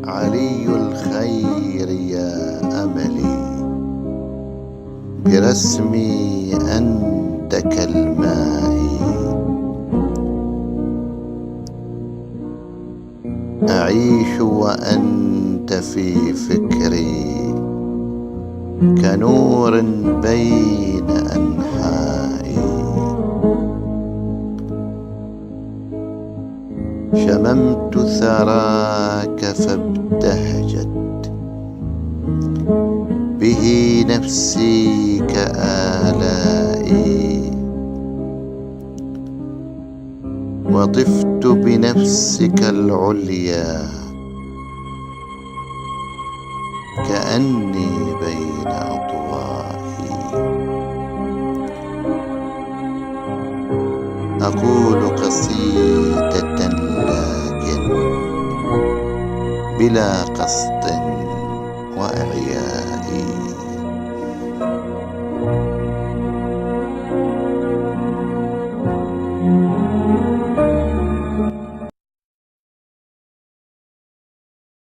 علي الخير يا أملي، برسمي أنت كالماء، أعيش وأنت في فكري كنور بين أنحائي. شممت ثراك فابتهجت به نفسي كآلائي، وطفت بنفسك العليا كأني بين أضوائي. أقول قصيدة لكن بلا قصد